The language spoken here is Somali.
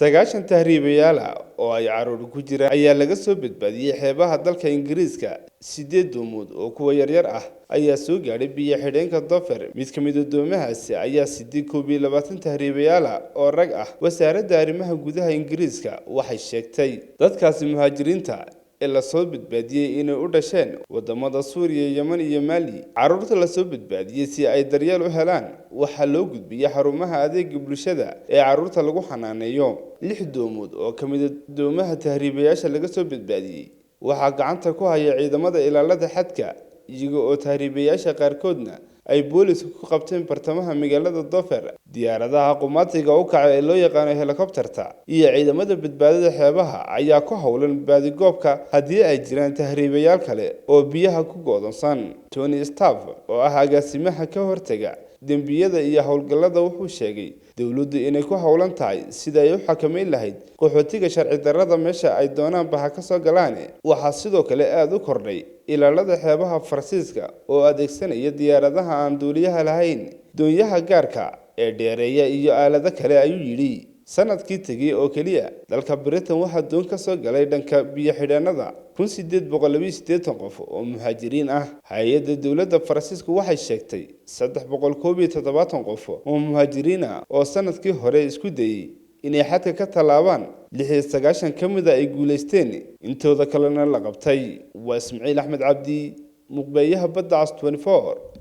Sagaashan tahriibayaal ah oo ay carruur ku jiraan ayaa laga soo badbaadiyay xeebaha dalka Ingiriiska. 8 doomood oo kuwa yaryar ah ayaa soo gaadhay biyo-xidheenka Dover. Mid ka mid ah doomahaasi ayaa 22 tahriibayaal ah oo rag ah. Wasaaradda Arrimaha Gudaha Ingiriiska waxay sheegtay dadkaasi muhaajiriinta ee la soo badbaadiyay inay u dhasheen wadamada Suuriya, Yemen iyo Mali. Carruurta la soo badbaadiyay si ay daryeel u helaan waxaa loo gudbiyay xarumaha adeegga bulshada ee carruurta lagu xanaaneeyo. 6 doomood oo ka mid ah doomaha tahriibayaasha laga soo badbaadiyay waxaa gacanta ku haya ciidamada ilaalada xadka, iyaga oo tahriibayaasha qaarkoodna ay boolisku ku qabteen bartamaha magaalada Dover. Diyaaradaha qumaatiga u kacay ee loo yaqaan helicopterta iyo ciidamada badbaadada xeebaha ayaa ku howlan baadigoobka haddii ay jiraan tahriibayaal kale oo biyaha ku go'doonsan. Tony Staff oo ah agaasimaha ka hortagga dembiyada iyo howlgallada wuxuu sheegay dawladdu inay ku howlan tahay sidii ay u xakameyn lahayd qaxootiga sharci darrada meesha ay doonaan baha ka soo galaan. Waxaa sidoo kale aad u kordhay ilaalada xeebaha Faransiiska oo adeegsanaya diyaaradaha aan duuliyaha lahayn, doonyaha gaarka ee dheereeya iyo aalado kale, ayuu yidhi. Sanadkii tegay oo kaliya dalka Britain waxaa doon ka soo galay dhanka biyo-xidheenada 1882 qof oo muhaajiriin ah. Hay'adda dawladda Faransiisku waxay sheegtay 317 qof oo muhaajiriin ah oo sanadkii hore isku dayay inay xadka ka tallaabaan. 96 ka mid ah ay guuleysteen, intooda kalena la qabtay. Waa Ismaaciil Axmed Cabdi, Muqbeyaha Badda Cas 24.